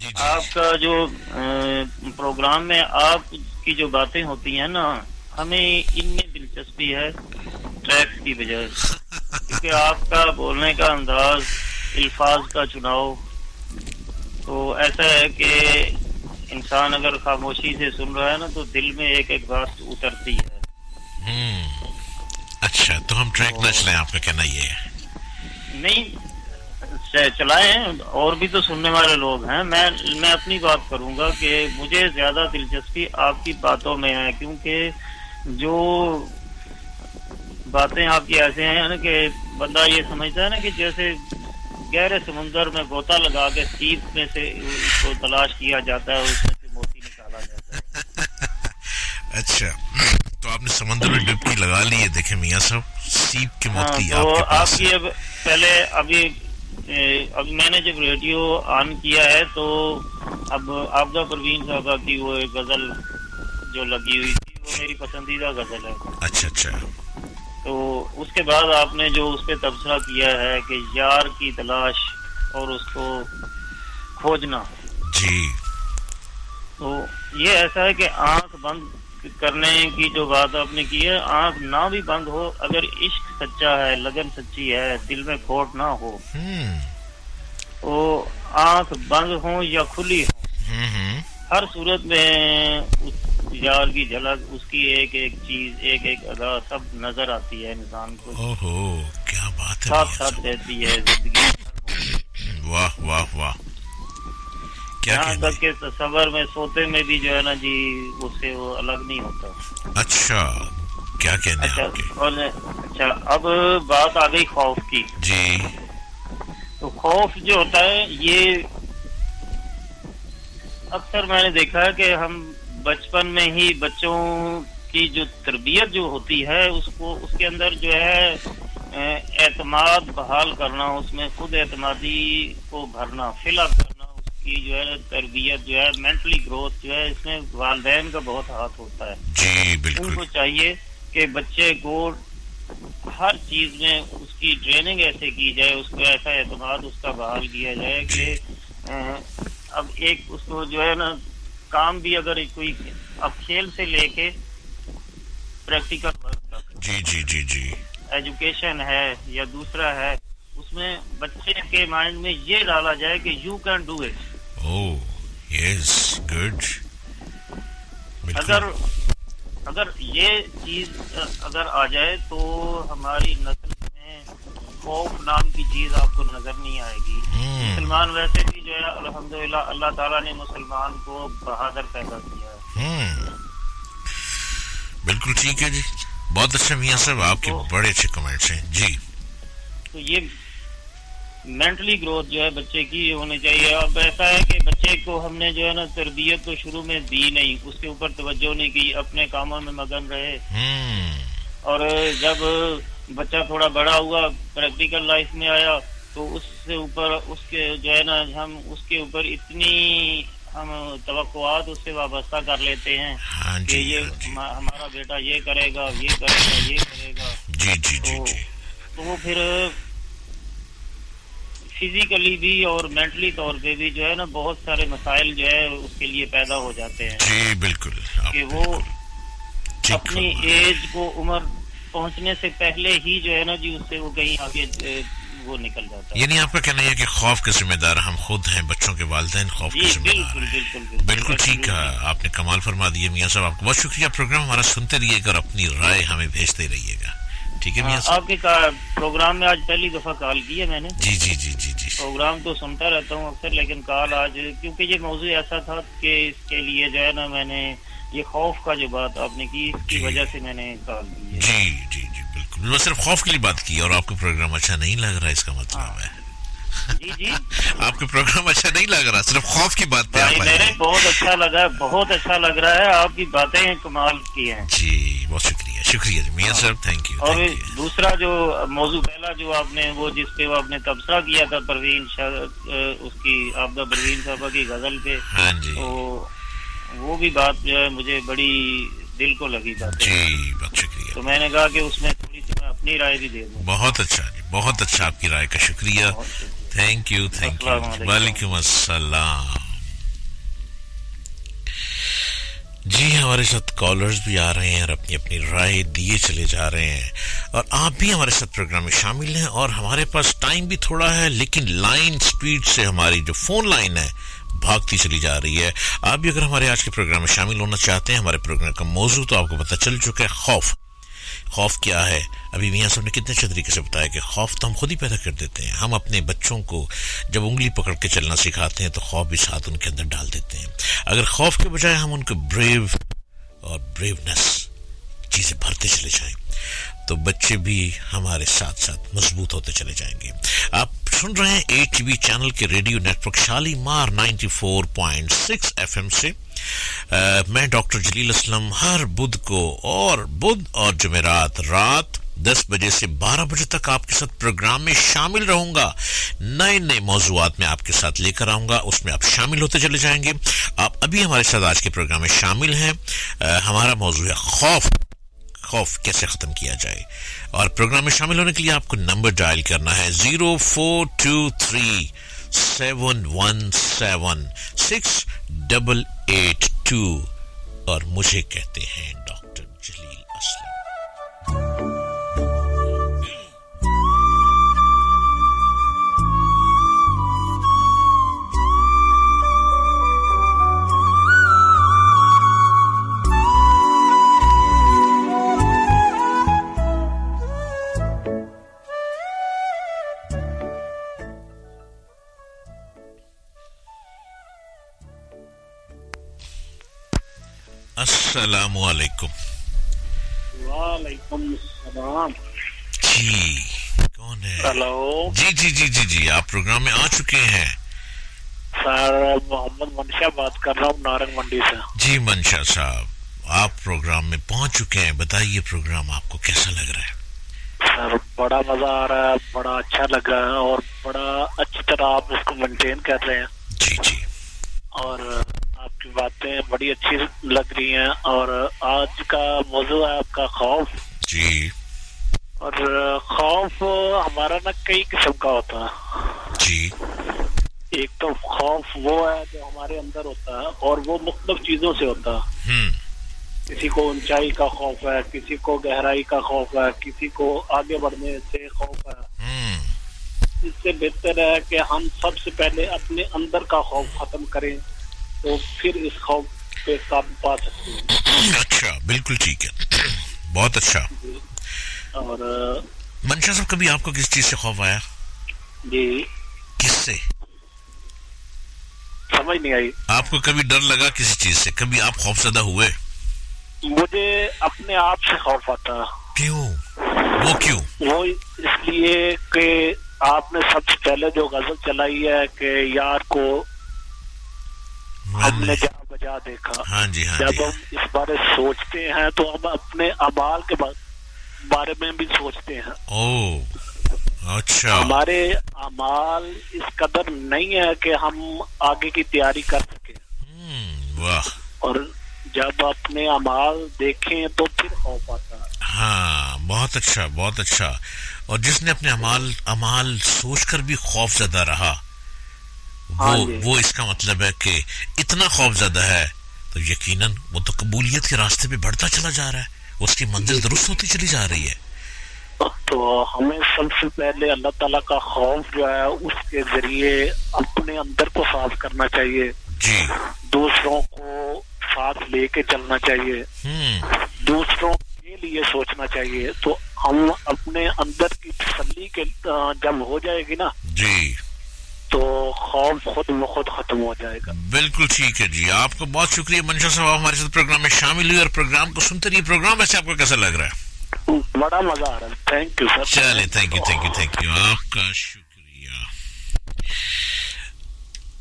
آپ کا جو پروگرام میں آپ کی جو باتیں ہوتی ہیں نا، ہمیں ان میں دلچسپی ہے ٹریک کی بجائے، کیونکہ آپ کا بولنے کا انداز، الفاظ کا چناؤ تو ایسا ہے کہ انسان اگر خاموشی سے سن رہا ہے نا تو دل میں ایک ایک بات اترتی ہے. اچھا، تو ہم ٹریک نہ چلائیں، آپ کا کہنا یہ ہے؟ نہیں چلائیں، اور بھی تو سننے والے لوگ ہیں. میں اپنی بات کروں گا کہ مجھے زیادہ دلچسپی آپ کی باتوں میں ہے، کیونکہ جو باتیں آپ کی ایسے ہیں نا کہ بندہ یہ سمجھتا ہے نا کہ جیسے گہرے سمندر میں غوطہ لگا کے سیپ میں سے اس کو تلاش کیا جاتا ہے، اس میں سے موتی نکالا جاتا ہے. اچھا، تو آپ نے سمندر میں ڈبکی لگا لی ہے. دیکھیں میاں صاحب، سیپ کے موتی تو آپ آپ کی پہلے ابھی میں نے جب ریڈیو آن کیا ہے تو اب آبدہ پروین صاحبہ کی وہ ایک غزل جو لگی ہوئی تھی وہ میری پسندیدہ غزل ہے. اچھا اچھا. تو اس کے بعد آپ نے جو اس پہ تبصرہ کیا ہے کہ یار کی تلاش اور اس کو کھوجنا، جی، تو یہ ایسا ہے کہ آنکھ بند کرنے کی جو بات آپ نے کی ہے، آنکھ نہ بھی بند ہو، اگر عشق سچا ہے، لگن سچی ہے، دل میں کھوٹ نہ ہو، تو آنکھ بند ہو یا کھلی ہو، ہر صورت میں اس یار کی جھلک، اس کی ایک ایک چیز، ایک ایک ادا سب نظر آتی ہے انسان کو. اوہو، کیا بات ہے، ساتھ ساتھ رہتی ہے زندگی. واہ واہ واہ، یہاں تک کہ تصور میں سوتے میں بھی جو ہے نا جی اس سے وہ الگ نہیں ہوتا. اچھا، کیا کہنے ہیں آپ کے؟ اچھا، اب بات آ گئی خوف کی. جی، تو خوف جو ہوتا ہے یہ اکثر میں نے دیکھا ہے کہ ہم بچپن میں ہی بچوں کی جو تربیت جو ہوتی ہے اس کے اندر جو ہے اعتماد بحال کرنا، اس میں خود اعتمادی کو بھرنا، فل اپ کرنا، اس کی جو ہے تربیت جو ہے مینٹلی گروتھ جو ہے اس میں والدین کا بہت ہاتھ ہوتا ہے. جی بالکل. ان کو چاہیے کہ بچے کو ہر چیز میں اس کی ٹریننگ ایسے کی جائے، اس کو ایسا اعتماد اس کا بحال کیا جائے کہ اب ایک اس کو جو ہے نا کام بھی اگر کوئی اب کھیل سے لے کے پریکٹیکل ورک تک، جی جی جی جی، ایجوکیشن ہے یا دوسرا ہے، اس میں بچے کے مائنڈ میں یہ ڈالا جائے کہ you can do it. Oh yes, good. اگر یہ چیز اگر آ جائے تو ہماری نسل میں خوف نام کی چیز آپ کو نظر نہیں آئے گی. مسلمان ویسے بھی جو ہے الحمدللہ اللہ تعالیٰ نے مسلمان کو بہادر پیدا کیا ہے. بالکل ٹھیک ہے جی، بہت اچھا میاں صاحب، آپ کے بڑے اچھے کمنٹس ہیں جی. تو یہ مینٹلی گروتھ جو ہے بچے کی ہونی چاہیے. اب ایسا ہے کہ بچے کو ہم نے جو ہے نا تربیت تو شروع میں دی نہیں، اس کے اوپر توجہ نہیں کی، اپنے کاموں میں مگن رہے، اور جب بچہ تھوڑا بڑا ہوا، پریکٹیکل لائف میں آیا، تو اس سے اوپر اس کے جو ہے نا ہم اس کے اوپر اتنی ہم توقعات اس سے وابستہ کر لیتے ہیں کہ یہ ہمارا بیٹا یہ کرے گا، یہ کرے گا، یہ کرے گا. جی جی جی جی. تو وہ پھر فزیکلی بھی اور مینٹلی طور پہ بھی جو ہے نا بہت سارے مسائل جو ہے اس کے لیے پیدا ہو جاتے ہیں. جی بالکل، کہ وہ اپنی ایج کو عمر پہنچنے سے پہلے ہی جو ہے نا جی اس سے وہ کہیں آگے وہ نکل جاتا ہے. یعنی آپ کا کہنا ہے کہ خوف کے ذمہ دار ہم خود ہیں، بچوں کے والدین خوف کے ذمہ دار ہیں. بالکل ٹھیک ہے، آپ نے کمال فرما دیے میاں صاحب. آپ کو بہت شکریہ. پروگرام ہمارا سنتے رہیے گا اور اپنی رائے ہمیں بھیجتے رہیے گا. ٹھیک ہے میاں صاحب. آپ کے پروگرام میں آج پہلی دفعہ کال کی ہے میں نے. جی جی جی جی جی. پروگرام تو سنتا رہتا ہوں اکثر، لیکن کال آج کیونکہ یہ موضوع ایسا تھا کہ اس کے لیے جو ہے نا میں نے یہ خوف کا جو بات آپ نے کی اس کی وجہ سے میں نے کال کی ہے. جی جی جی بالکل. میں صرف خوف کے لیے بات کی اور آپ کو پروگرام اچھا نہیں لگ رہا، اس کا مطلب ہے جی جی آپ کو پروگرام اچھا نہیں لگ رہا، صرف خوف کی بات پہ آپ آئے. بہت اچھا لگا، بہت اچھا لگ رہا ہے، آپ کی باتیں کمال کی ہیں. جی بہت شکریہ. شکریہ جی میاں صاحب، تھینک یو. اور دوسرا جو موضوع پہلا جو آپ نے وہ جس پہ آپ نے تبصرہ کیا تھا پروین اس کی آبدہ پروین صاحبہ کی غزل پہ، ہاں جی، تو وہ بھی بات جو ہے مجھے بڑی دل کو لگی بات. جی بہت شکریہ. تو میں نے کہا کہ اس میں تھوڑی سی میں اپنی رائے بھی دے دوں. بہت اچھا جی، بہت اچھا، آپ کی رائے کا شکریہ. Thank you thank you. وعلیکم السلام. جی ہمارے ساتھ کالرز بھی آ رہے ہیں اور اپنی اپنی رائے دیے چلے جا رہے ہیں اور آپ بھی ہمارے ساتھ پروگرام میں شامل ہیں اور ہمارے پاس ٹائم بھی تھوڑا ہے لیکن لائن سپیڈ سے ہماری جو فون لائن ہے بھاگتی چلی جا رہی ہے. آپ بھی اگر ہمارے آج کے پروگرام میں شامل ہونا چاہتے ہیں, ہمارے پروگرام کا موضوع تو آپ کو پتہ چل چکا ہے, خوف کیا ہے. ابھی میاں صاحب نے کتنے اچھے طریقے سے بتایا کہ خوف تو ہم خود ہی پیدا کر دیتے ہیں. ہم اپنے بچوں کو جب انگلی پکڑ کے چلنا سکھاتے ہیں تو خوف بھی ساتھ ان کے اندر ڈال دیتے ہیں. اگر خوف کے بجائے ہم ان کو بریو اور بریونس چیزیں بھرتے چلے جائیں تو بچے بھی ہمارے ساتھ ساتھ مضبوط ہوتے چلے جائیں گے. آپ سن رہے ہیں HTV چینل کے radio network Shalimar 94.6 FM سے. میں ڈاکٹر جلیل اسلم ہر بدھ اور جمعرات رات 10 بجے سے 12 بجے تک آپ کے ساتھ پروگرام میں شامل رہوں گا. نئے موضوعات میں آپ کے ساتھ لے کر آؤں گا, اس میں آپ شامل ہوتے چلے جائیں گے. آپ ابھی ہمارے ساتھ آج کے پروگرام میں شامل ہیں. ہمارا موضوع ہے خوف کیسے ختم کیا جائے, اور پروگرام میں شامل ہونے کے لیے آپ کو نمبر ڈائل کرنا ہے 0423-717-682 اور مجھے کہتے ہیں ڈاکٹر جلیل اسلم. السلام علیکم. وعلیکم السلام. جی کون ہے؟ ہلو. جی آپ پروگرام میں آ چکے ہیں. سر محمد منشا بات کر رہا ہوں نارنگ منڈی سے. جی منشا صاحب, آپ پروگرام میں پہنچ چکے ہیں. بتائیے پروگرام آپ کو کیسا لگ رہا ہے؟ سر بڑا مزہ آ رہا ہے, بڑا اچھا لگ رہا ہے اور بڑا اچھی طرح آپ اس کو مینٹین کر رہے ہیں. جی اور آپ کی باتیں بڑی اچھی لگ رہی ہیں. اور آج کا موضوع ہے آپ کا خوف. جی. اور خوف ہمارا نا کئی قسم کا ہوتا ہے. جی. ایک تو خوف وہ ہے جو ہمارے اندر ہوتا ہے اور وہ مختلف چیزوں سے ہوتا ہے. کسی کو اونچائی کا خوف ہے, کسی کو گہرائی کا خوف ہے, کسی کو آگے بڑھنے سے خوف ہے. اس سے بہتر ہے کہ ہم سب سے پہلے اپنے اندر کا خوف ختم کریں تو پھر اس خوف پہ قابو پا سکتے ہیں. اچھا, بالکل ٹھیک ہے, بہت اچھا. اور منشا صاحب کبھی آپ کو کس چیز سے خوف آیا؟ جی. کس سے؟ سمجھ نہیں آئی. آپ کو کبھی ڈر لگا کسی چیز سے؟ کبھی آپ خوف زدہ ہوئے؟ مجھے اپنے آپ سے خوف آتا. کیوں؟ وہ کیوں؟ وہ اس لیے کہ آپ نے سب سے پہلے جو غزل چلائی ہے کہ یار کو ہم نے جہاں بجا دیکھا. جب ہم اس بارے سوچتے ہیں تو ہم اپنے اعمال کے بارے میں بھی سوچتے ہیں. اچھا. ہمارے اعمال اس قدر نہیں ہے کہ ہم آگے کی تیاری کر سکیں. واہ. اور جب اپنے اعمال دیکھیں تو پھر خوف آتا ہے. ہاں, بہت اچھا بہت اچھا. اور جس نے اپنے اعمال سوچ کر بھی خوف زدہ رہا وہ اس کا مطلب ہے کہ اتنا خوف زدہ ہے تو یقیناً وہ تو قبولیت کے راستے پہ بڑھتا چلا جا رہا ہے, اس کی منزل درست ہوتی چلی جا رہی ہے. تو ہمیں سب سے پہلے اللہ تعالیٰ کا خوف جو ہے اس کے ذریعے اپنے اندر کو صاف کرنا چاہیے. جی. دوسروں کو ساتھ لے کے چلنا چاہیے, دوسروں کے لیے سوچنا چاہیے. تو ہم اپنے اندر کی تسلی کے جب ہو جائے گی نا جی تو خوف خود بخود ختم ہو جائے گا. بالکل ٹھیک ہے جی. آپ کو بہت شکریہ منشا صاحب, ہمارے ساتھ پروگرام میں شامل ہوئی اور پروگرام کو سنتے رہیے. پروگرام ویسے آپ کو کیسا لگ رہا ہے؟ بڑا مزہ آ رہا ہے. Thank you sir. چلے, تھینک یو آپ کا شکریہ.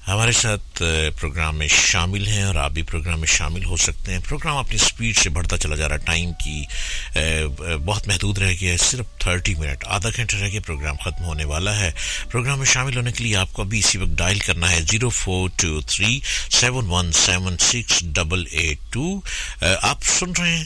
ہمارے ساتھ پروگرام میں شامل ہیں اور آپ بھی پروگرام میں شامل ہو سکتے ہیں. پروگرام اپنی سپیڈ سے بڑھتا چلا جا رہا ہے. ٹائم کی بہت محدود رہ گیا ہے, صرف 30 منٹ, آدھا گھنٹہ رہ گیا, پروگرام ختم ہونے والا ہے. پروگرام میں شامل ہونے کے لیے آپ کو ابھی اسی وقت ڈائل کرنا ہے 0423-717-682. آپ سن رہے ہیں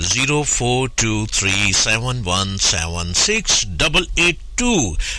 0423717682।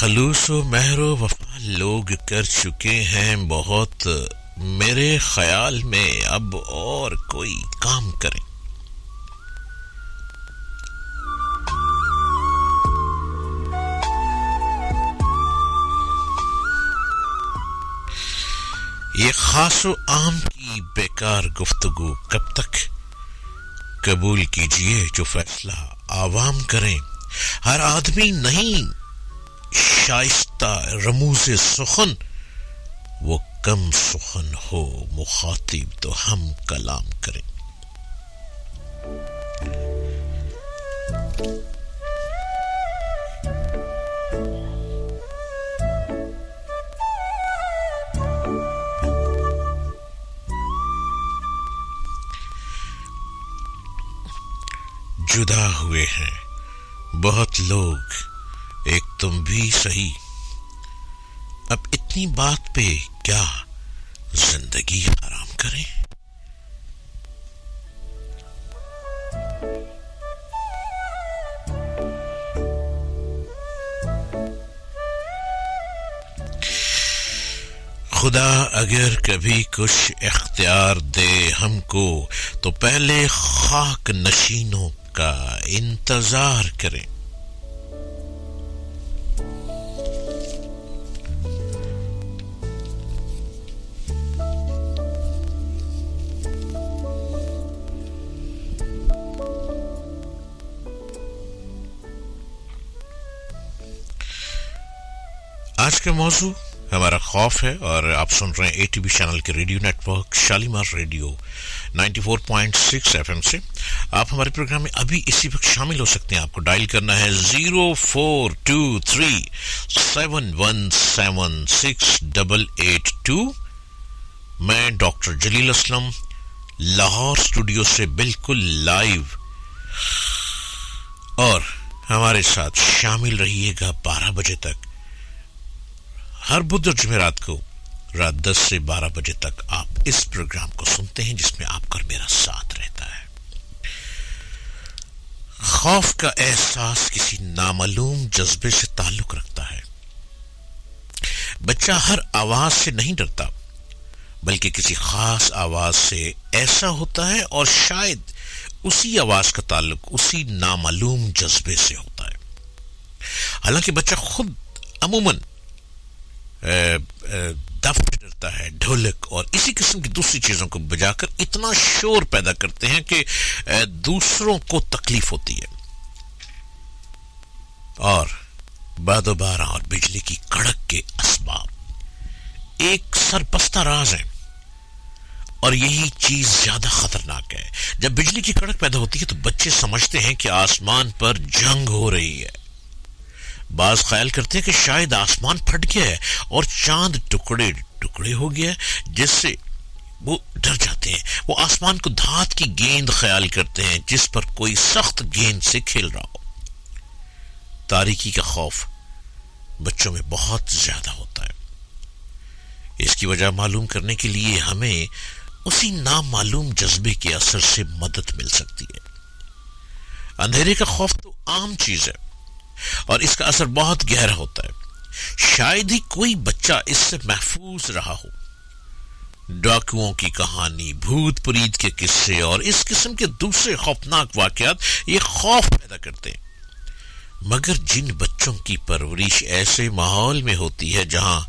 خلوص و مہر و وفا لوگ کر چکے ہیں بہت، میرے خیال میں اب اور کوئی کام کریں. یہ خاص و عام کی بیکار گفتگو کب تک؟ قبول کیجئے جو فیصلہ عوام کریں. ہر آدمی نہیں شائستہ رموز سخن، وہ کم سخن ہو مخاطب تو ہم کلام کریں. جدا ہوئے ہیں بہت لوگ، ایک تم بھی سہی. اب اتنی بات پہ کیا زندگی حرام کریں؟ خدا اگر کبھی کچھ اختیار دے ہم کو تو پہلے خاک نشینوں کا انتظار کریں. آج کا موضوع ہمارا خوف ہے، اور آپ سن رہے ہیں ATB چینل کے radio network Shalimar radio 94.6 FM سے. آپ ہمارے پروگرام میں ابھی اسی وقت شامل ہو سکتے ہیں. آپ کو ڈائل کرنا ہے 0423717682. میں ڈاکٹر جلیل اسلم لاہور اسٹوڈیو سے بالکل لائیو، اور ہمارے ساتھ شامل رہیے گا 12 بجے تک. ہر بدھ اور جمعرات کو رات 10 سے 12 بجے تک آپ اس پروگرام کو سنتے ہیں جس میں آپ کا میرا ساتھ رہتا ہے. خوف کا احساس کسی نامعلوم جذبے سے تعلق رکھتا ہے. بچہ ہر آواز سے نہیں ڈرتا، بلکہ کسی خاص آواز سے ایسا ہوتا ہے، اور شاید اسی آواز کا تعلق اسی نامعلوم جذبے سے ہوتا ہے. حالانکہ بچہ خود عموماً دف ڈرتا ہے، ڈھولک اور اسی قسم کی دوسری چیزوں کو بجا کر اتنا شور پیدا کرتے ہیں کہ دوسروں کو تکلیف ہوتی ہے. اور باد و بارہ اور بجلی کی کڑک کے اسباب ایک سرپستہ راز ہیں، اور یہی چیز زیادہ خطرناک ہے. جب بجلی کی کڑک پیدا ہوتی ہے تو بچے سمجھتے ہیں کہ آسمان پر جنگ ہو رہی ہے. بعض خیال کرتے ہیں کہ شاید آسمان پھٹ گیا ہے اور چاند ٹکڑے ٹکڑے ہو گیا ہے، جس سے وہ ڈر جاتے ہیں. وہ آسمان کو دھات کی گیند خیال کرتے ہیں جس پر کوئی سخت گیند سے کھیل رہا ہو. تاریکی کا خوف بچوں میں بہت زیادہ ہوتا ہے. اس کی وجہ معلوم کرنے کے لیے ہمیں اسی نامعلوم جذبے کے اثر سے مدد مل سکتی ہے. اندھیرے کا خوف تو عام چیز ہے، اور اس کا اثر بہت گہرا ہوتا ہے. شاید ہی کوئی بچہ اس سے محفوظ رہا ہو. ڈاکوؤں کی کہانی، بھوت پریت کے قصے اور اس قسم کے دوسرے خوفناک واقعات یہ خوف پیدا کرتے ہیں. مگر جن بچوں کی پرورش ایسے ماحول میں ہوتی ہے جہاں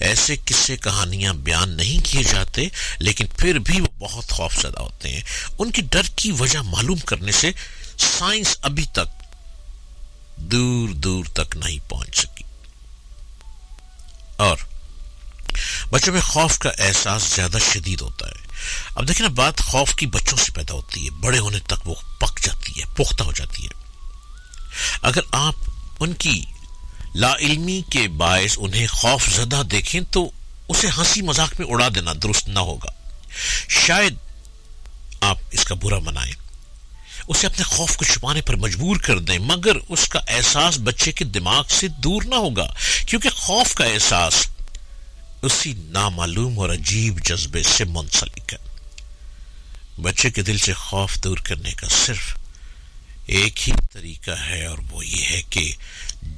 ایسے قصے کہانیاں بیان نہیں کیے جاتے لیکن پھر بھی وہ بہت خوف زدہ ہوتے ہیں، ان کی ڈر کی وجہ معلوم کرنے سے سائنس ابھی تک دور دور تک نہیں پہنچ سکی. اور بچوں میں خوف کا احساس زیادہ شدید ہوتا ہے. اب دیکھیں نا، بات خوف کی بچوں سے پیدا ہوتی ہے، بڑے ہونے تک وہ پک جاتی ہے، پختہ ہو جاتی ہے. اگر آپ ان کی لا علمی کے باعث انہیں خوف زدہ دیکھیں تو اسے ہنسی مذاق میں اڑا دینا درست نہ ہوگا. شاید آپ اس کا برا منائیں، اسے اپنے خوف کو چھپانے پر مجبور کر دیں، مگر اس کا احساس بچے کے دماغ سے دور نہ ہوگا، کیونکہ خوف کا احساس اسی نامعلوم اور عجیب جذبے سے منسلک ہے. بچے کے دل سے خوف دور کرنے کا صرف ایک ہی طریقہ ہے، اور وہ یہ ہے کہ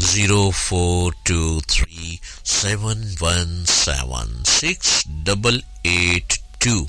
0423717682।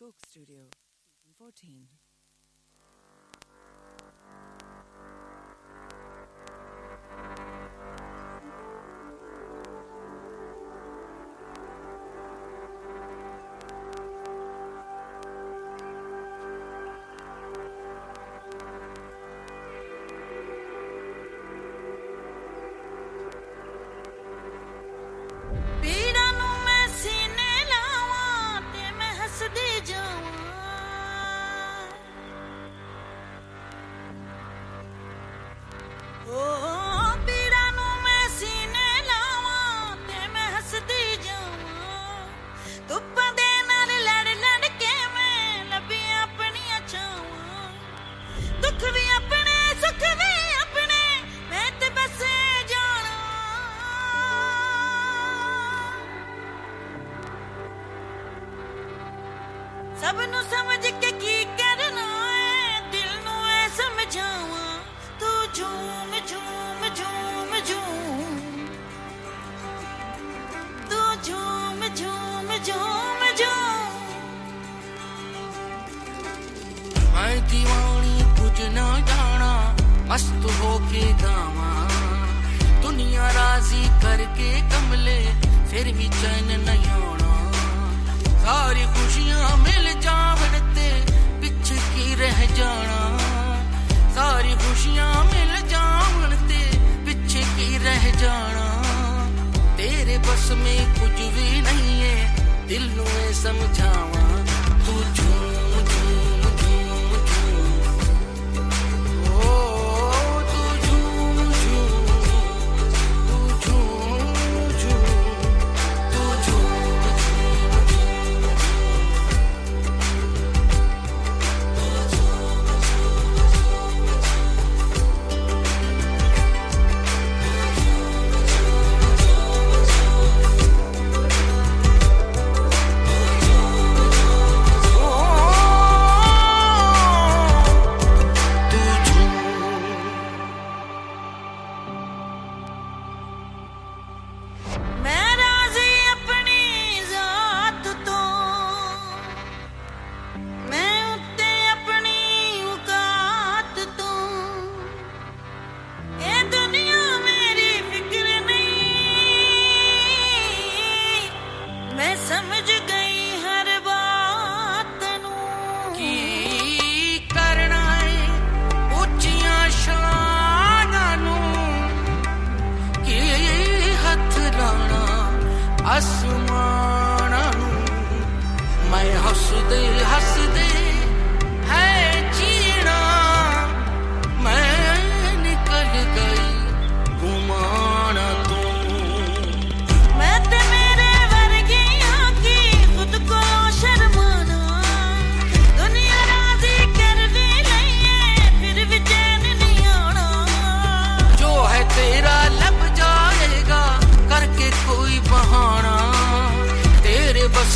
Coke Studio 14.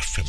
FM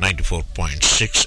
94.6